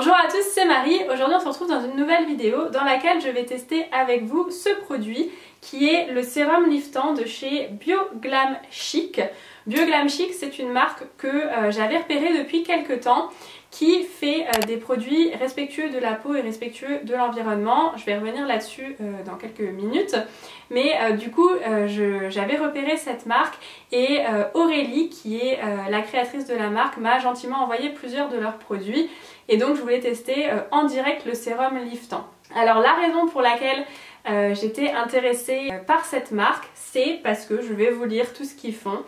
Bonjour à tous, c'est Marie. Aujourd'hui on se retrouve dans une nouvelle vidéo dans laquelle je vais tester avec vous ce produit qui est le sérum liftant de chez Bioglam Chic. Bioglam Chic, c'est une marque que j'avais repérée depuis quelques temps qui fait des produits respectueux de la peau et respectueux de l'environnement. Je vais revenir là-dessus dans quelques minutes. Mais du coup, j'avais repéré cette marque et Aurélie, qui est la créatrice de la marque, m'a gentiment envoyé plusieurs de leurs produits. Et donc je voulais tester en direct le sérum liftant. Alors la raison pour laquelle j'étais intéressée par cette marque, c'est parce que je vais vous lire tout ce qu'ils font.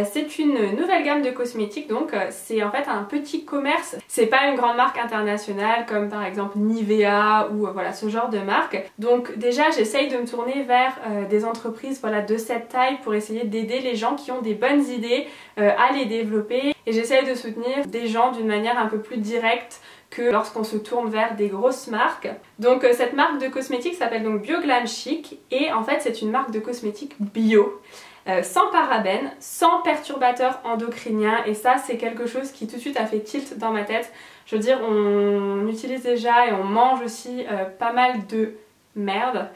C'est une nouvelle gamme de cosmétiques, donc c'est en fait un petit commerce. C'est pas une grande marque internationale comme par exemple Nivea ou voilà ce genre de marque. Donc déjà j'essaye de me tourner vers des entreprises voilà, de cette taille pour essayer d'aider les gens qui ont des bonnes idées à les développer. Et j'essaye de soutenir des gens d'une manière un peu plus directe que lorsqu'on se tourne vers des grosses marques. Donc cette marque de cosmétiques s'appelle donc Bioglam Chic et en fait c'est une marque de cosmétiques bio. Sans parabènes, sans perturbateurs endocriniens, et ça c'est quelque chose qui tout de suite a fait tilt dans ma tête. Je veux dire, on utilise déjà et on mange aussi pas mal de merde,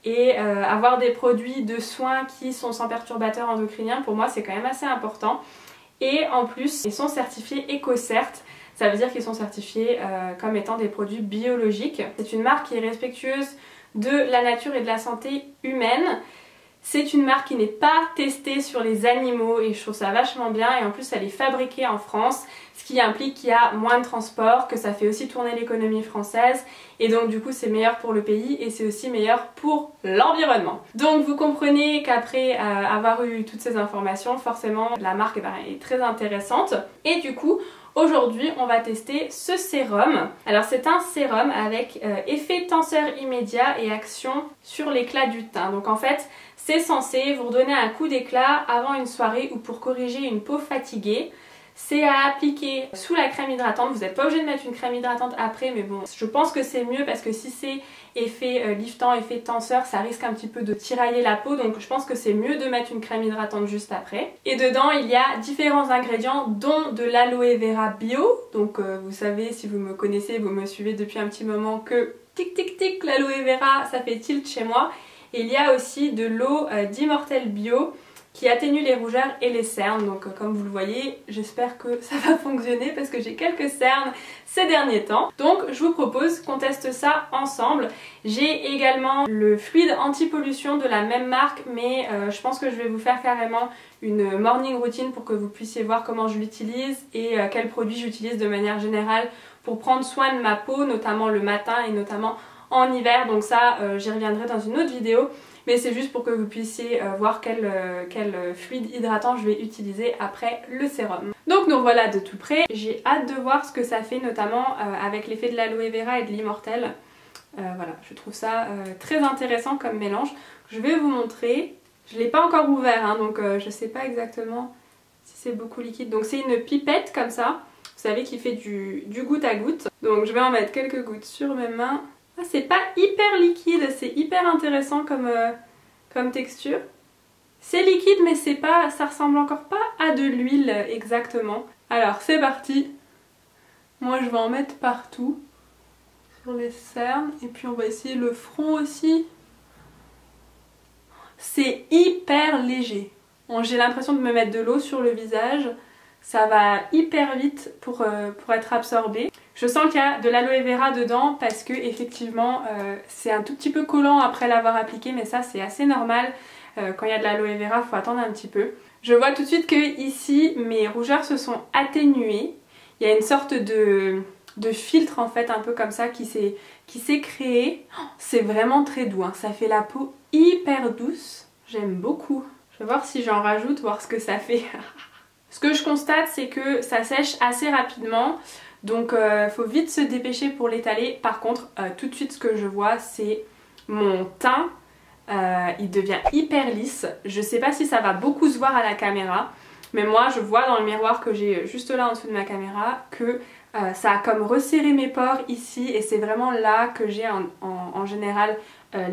et avoir des produits de soins qui sont sans perturbateurs endocriniens, pour moi c'est quand même assez important. Et en plus ils sont certifiés EcoCert. Ça veut dire qu'ils sont certifiés comme étant des produits biologiques. C'est une marque qui est respectueuse de la nature et de la santé humaine. C'est une marque qui n'est pas testée sur les animaux et je trouve ça vachement bien, et en plus elle est fabriquée en France, ce qui implique qu'il y a moins de transport, que ça fait aussi tourner l'économie française, et donc du coup c'est meilleur pour le pays et c'est aussi meilleur pour l'environnement. Donc vous comprenez qu'après avoir eu toutes ces informations, forcément la marque est très intéressante. Et du coup aujourd'hui on va tester ce sérum. Alors c'est un sérum avec effet tenseur immédiat et action sur l'éclat du teint. Donc en fait c'est censé vous redonner un coup d'éclat avant une soirée ou pour corriger une peau fatiguée. C'est à appliquer sous la crème hydratante. Vous n'êtes pas obligé de mettre une crème hydratante après, mais bon, je pense que c'est mieux parce que si c'est effet liftant, effet tenseur, ça risque un petit peu de tirailler la peau. Donc je pense que c'est mieux de mettre une crème hydratante juste après. Et dedans, il y a différents ingrédients, dont de l'aloe vera bio. Donc vous savez, si vous me connaissez, vous me suivez depuis un petit moment, que tic tic tic, l'aloe vera, ça fait tilt chez moi. Et il y a aussi de l'eau d'Immortelle bio qui atténue les rougeurs et les cernes. Donc comme vous le voyez, j'espère que ça va fonctionner parce que j'ai quelques cernes ces derniers temps. Donc je vous propose qu'on teste ça ensemble. J'ai également le fluide anti-pollution de la même marque, mais je pense que je vais vous faire carrément une morning routine pour que vous puissiez voir comment je l'utilise et quels produits j'utilise de manière générale pour prendre soin de ma peau, notamment le matin et notamment en hiver. Donc ça j'y reviendrai dans une autre vidéo, mais c'est juste pour que vous puissiez voir quel fluide hydratant je vais utiliser après le sérum. Donc nous voilà de tout près. J'ai hâte de voir ce que ça fait, notamment avec l'effet de l'aloe vera et de l'immortelle. Voilà, je trouve ça très intéressant comme mélange. Je vais vous montrer. Je ne l'ai pas encore ouvert hein, donc je ne sais pas exactement si c'est beaucoup liquide. Donc c'est une pipette comme ça, vous savez, qui fait du goutte à goutte. Donc je vais en mettre quelques gouttes sur mes mains. Ah, c'est pas hyper liquide, c'est hyper intéressant comme texture. C'est liquide mais c'est pas, ça ressemble encore pas à de l'huile exactement. Alors c'est parti. Moi je vais en mettre partout, sur les cernes, et puis on va essayer le front aussi. C'est hyper léger. Bon, j'ai l'impression de me mettre de l'eau sur le visage. Ça va hyper vite pour être absorbé. Je sens qu'il y a de l'aloe vera dedans parce que effectivement c'est un tout petit peu collant après l'avoir appliqué, mais ça c'est assez normal. Quand il y a de l'aloe vera, il faut attendre un petit peu. Je vois tout de suite que ici mes rougeurs se sont atténuées. Il y a une sorte de filtre en fait un peu comme ça qui s'est créé. Oh, c'est vraiment très doux, hein. Ça fait la peau hyper douce. J'aime beaucoup. Je vais voir si j'en rajoute, voir ce que ça fait. Ce que je constate, c'est que ça sèche assez rapidement, donc faut vite se dépêcher pour l'étaler. Par contre, tout de suite ce que je vois, c'est mon teint, il devient hyper lisse. Je sais pas si ça va beaucoup se voir à la caméra, mais moi je vois dans le miroir que j'ai juste là en dessous de ma caméra que ça a comme resserré mes pores ici, et c'est vraiment là que j'ai en général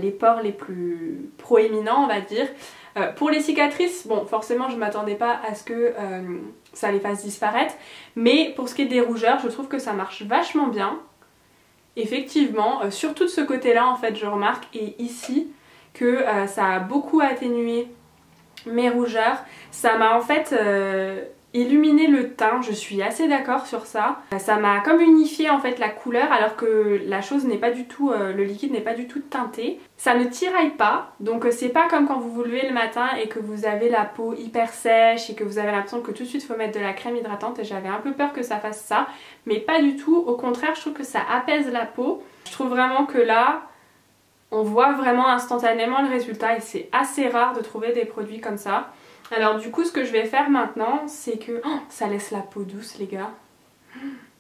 les pores les plus proéminents, on va dire. Pour les cicatrices, bon forcément je m'attendais pas à ce que ça les fasse disparaître, mais pour ce qui est des rougeurs, je trouve que ça marche vachement bien. Effectivement, surtout de ce côté-là en fait je remarque, et ici que ça a beaucoup atténué mes rougeurs. Ça m'a en fait illuminé le teint, je suis assez d'accord sur ça. Ça m'a comme unifié en fait la couleur alors que la chose n'est pas du tout, le liquide n'est pas du tout teinté. Ça ne tiraille pas, donc c'est pas comme quand vous vous levez le matin et que vous avez la peau hyper sèche et que vous avez l'impression que tout de suite il faut mettre de la crème hydratante, et j'avais un peu peur que ça fasse ça, mais pas du tout, au contraire je trouve que ça apaise la peau. Je trouve vraiment que là on voit vraiment instantanément le résultat et c'est assez rare de trouver des produits comme ça. Alors du coup ce que je vais faire maintenant c'est que... Oh, ça laisse la peau douce les gars.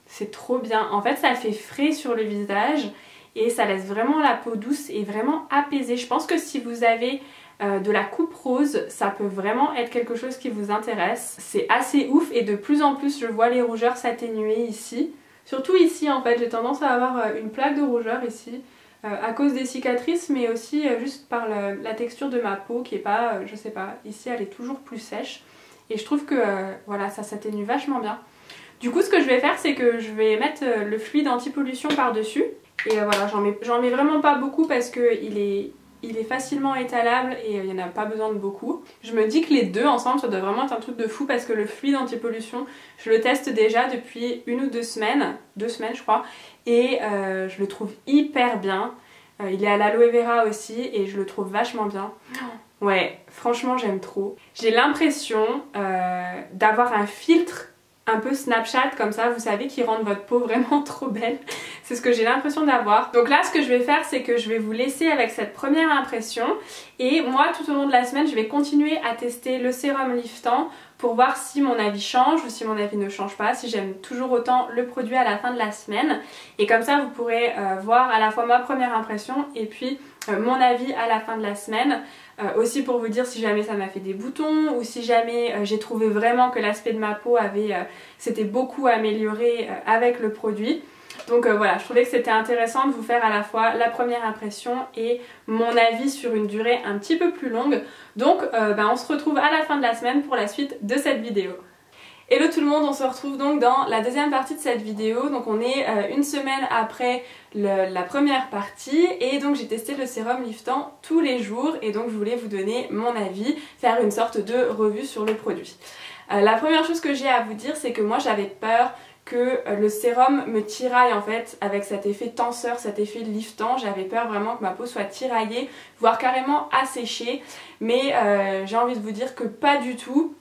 C'est trop bien. En fait ça fait frais sur le visage et ça laisse vraiment la peau douce et vraiment apaisée. Je pense que si vous avez de la coupe rose, ça peut vraiment être quelque chose qui vous intéresse. C'est assez ouf et de plus en plus je vois les rougeurs s'atténuer ici. Surtout ici en fait, j'ai tendance à avoir une plaque de rougeur ici. À cause des cicatrices mais aussi juste par la texture de ma peau qui est pas, je sais pas, ici elle est toujours plus sèche et je trouve que voilà, ça s'atténue vachement bien. Du coup ce que je vais faire c'est que je vais mettre le fluide anti-pollution par dessus et voilà, j'en mets vraiment pas beaucoup parce que il est facilement étalable et il n'y en a pas besoin de beaucoup. Je me dis que les deux ensemble ça doit vraiment être un truc de fou parce que le fluide anti-pollution je le teste déjà depuis 1 ou 2 semaines, 2 semaines je crois, et je le trouve hyper bien. Il est à l'aloe vera aussi et je le trouve vachement bien. Ouais, franchement j'aime trop. J'ai l'impression d'avoir un filtre un peu Snapchat comme ça, vous savez, qui rend votre peau vraiment trop belle. C'est ce que j'ai l'impression d'avoir. Donc là ce que je vais faire c'est que je vais vous laisser avec cette première impression et moi tout au long de la semaine je vais continuer à tester le sérum liftant pour voir si mon avis change ou si mon avis ne change pas, si j'aime toujours autant le produit à la fin de la semaine. Et comme ça vous pourrez voir à la fois ma première impression et puis mon avis à la fin de la semaine. Aussi pour vous dire si jamais ça m'a fait des boutons ou si jamais j'ai trouvé vraiment que l'aspect de ma peau s'était beaucoup amélioré avec le produit. Donc voilà, je trouvais que c'était intéressant de vous faire à la fois la première impression et mon avis sur une durée un petit peu plus longue. Donc on se retrouve à la fin de la semaine pour la suite de cette vidéo. Hello tout le monde, on se retrouve donc dans la deuxième partie de cette vidéo. Donc on est 1 semaine après la première partie et donc j'ai testé le sérum liftant tous les jours et donc je voulais vous donner mon avis, faire une sorte de revue sur le produit. La première chose que j'ai à vous dire c'est que moi j'avais peur que le sérum me tiraille en fait avec cet effet tenseur, cet effet liftant. J'avais peur vraiment que ma peau soit tiraillée, voire carrément asséchée, mais j'ai envie de vous dire que pas du tout.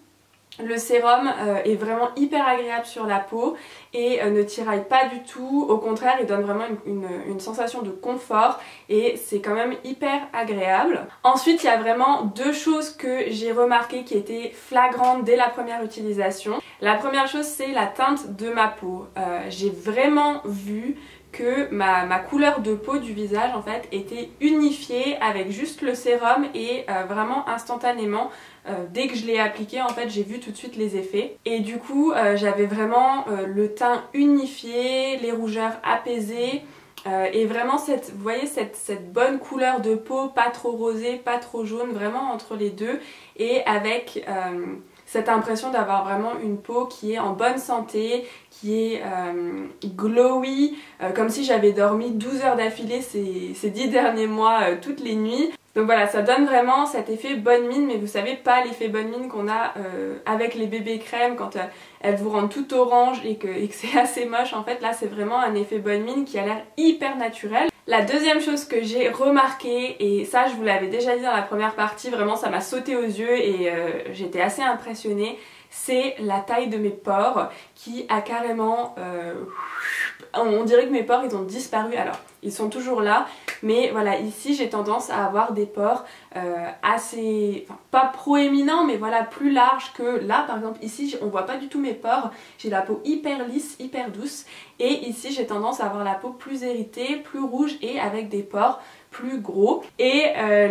Le sérum est vraiment hyper agréable sur la peau et ne tiraille pas du tout, au contraire il donne vraiment une sensation de confort et c'est quand même hyper agréable. Ensuite il y a vraiment 2 choses que j'ai remarquées qui étaient flagrantes dès la première utilisation. La première chose c'est la teinte de ma peau. J'ai vraiment vu que ma couleur de peau du visage en fait était unifiée avec juste le sérum et vraiment instantanément dès que je l'ai appliqué en fait j'ai vu tout de suite les effets et du coup j'avais vraiment le teint unifié, les rougeurs apaisées et vraiment vous voyez cette bonne couleur de peau, pas trop rosée, pas trop jaune, vraiment entre les deux et avec cette impression d'avoir vraiment une peau qui est en bonne santé, qui est glowy, comme si j'avais dormi 12 heures d'affilée ces 10 derniers mois toutes les nuits. Donc voilà, ça donne vraiment cet effet bonne mine, mais vous savez pas l'effet bonne mine qu'on a avec les bébés crèmes quand elles vous rendent tout orange et que c'est assez moche. En fait là c'est vraiment un effet bonne mine qui a l'air hyper naturel. La deuxième chose que j'ai remarqué, et ça je vous l'avais déjà dit dans la première partie, vraiment ça m'a sauté aux yeux et j'étais assez impressionnée, c'est la taille de mes pores qui a carrément... on dirait que mes pores ils ont disparu. Alors ils sont toujours là mais voilà, ici j'ai tendance à avoir des pores assez, enfin, pas proéminents mais voilà plus larges que là. Par exemple ici on voit pas du tout mes pores, j'ai la peau hyper lisse, hyper douce et ici j'ai tendance à avoir la peau plus irritée, plus rouge et avec des pores plus gros. Et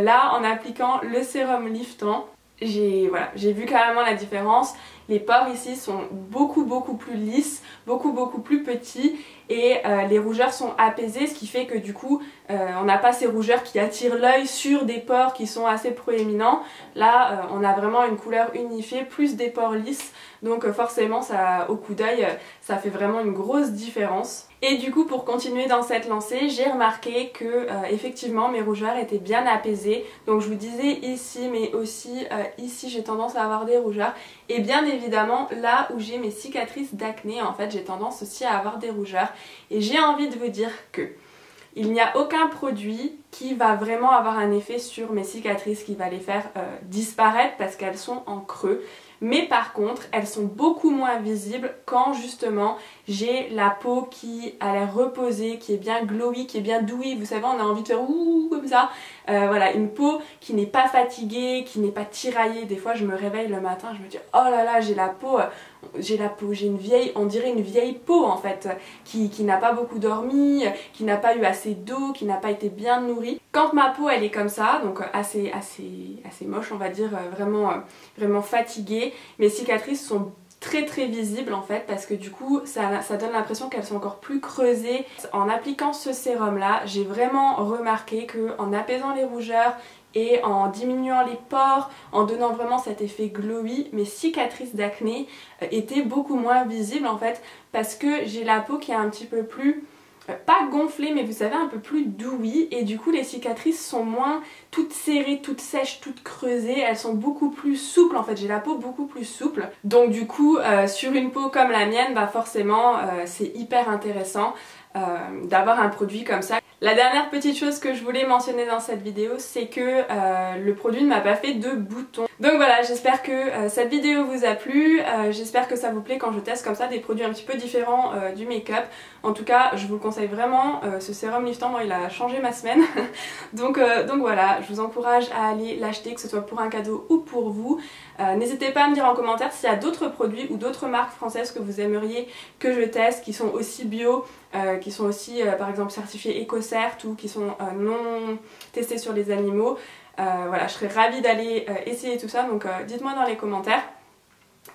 là en appliquant le sérum liftant j'ai vu carrément la différence. Les pores ici sont beaucoup plus lisses, beaucoup plus petits et les rougeurs sont apaisées, ce qui fait que du coup on n'a pas ces rougeurs qui attirent l'œil sur des pores qui sont assez proéminents. Là on a vraiment une couleur unifiée plus des pores lisses, donc forcément ça, au coup d'œil ça fait vraiment une grosse différence. Et du coup pour continuer dans cette lancée, j'ai remarqué que effectivement mes rougeurs étaient bien apaisées. Donc je vous disais ici mais aussi ici j'ai tendance à avoir des rougeurs. Et bien évidemment là où j'ai mes cicatrices d'acné en fait j'ai tendance aussi à avoir des rougeurs. Et j'ai envie de vous dire que il n'y a aucun produit qui va vraiment avoir un effet sur mes cicatrices, qui va les faire disparaître parce qu'elles sont en creux. Mais par contre, elles sont beaucoup moins visibles quand justement j'ai la peau qui a l'air reposée, qui est bien glowy, qui est bien douée. Vous savez, on a envie de faire ouh comme ça. Voilà, une peau qui n'est pas fatiguée, qui n'est pas tiraillée. Des fois, je me réveille le matin, je me dis oh là là, j'ai une vieille, on dirait une vieille peau en fait, qui n'a pas beaucoup dormi, qui n'a pas eu assez d'eau, qui n'a pas été bien nourrie. Quand ma peau elle est comme ça, donc assez moche on va dire, vraiment fatiguée, mes cicatrices sont très visibles en fait parce que du coup ça donne l'impression qu'elles sont encore plus creusées. En appliquant ce sérum là, j'ai vraiment remarqué que en apaisant les rougeurs et en diminuant les pores, en donnant vraiment cet effet glowy, mes cicatrices d'acné étaient beaucoup moins visibles en fait parce que j'ai la peau qui est un petit peu plus pas gonflée mais vous savez un peu plus douillie et du coup les cicatrices sont moins toutes serrées, toutes sèches, toutes creusées, elles sont beaucoup plus souples en fait, j'ai la peau beaucoup plus souple donc du coup sur une peau comme la mienne bah forcément c'est hyper intéressant d'avoir un produit comme ça. La dernière petite chose que je voulais mentionner dans cette vidéo, c'est que le produit ne m'a pas fait de boutons. Donc voilà, j'espère que cette vidéo vous a plu, j'espère que ça vous plaît quand je teste comme ça des produits un petit peu différents du make-up. En tout cas, je vous le conseille vraiment, ce sérum liftant, moi il a changé ma semaine. donc voilà, je vous encourage à aller l'acheter, que ce soit pour un cadeau ou pour vous. N'hésitez pas à me dire en commentaire s'il y a d'autres produits ou d'autres marques françaises que vous aimeriez que je teste, qui sont aussi bio, qui sont aussi par exemple certifiés EcoCert ou qui sont non testés sur les animaux. Voilà, je serais ravie d'aller essayer tout ça, donc dites-moi dans les commentaires.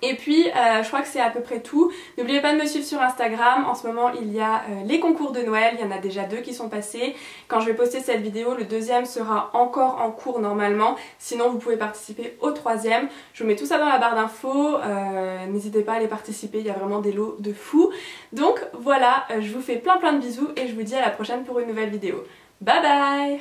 Et puis je crois que c'est à peu près tout. N'oubliez pas de me suivre sur Instagram. En ce moment il y a les concours de Noël, il y en a déjà 2 qui sont passés. Quand je vais poster cette vidéo, le 2e sera encore en cours normalement. Sinon vous pouvez participer au 3e. Je vous mets tout ça dans la barre d'infos. N'hésitez pas à aller participer, il y a vraiment des lots de fous. Donc voilà, je vous fais plein de bisous et je vous dis à la prochaine pour une nouvelle vidéo. Bye bye!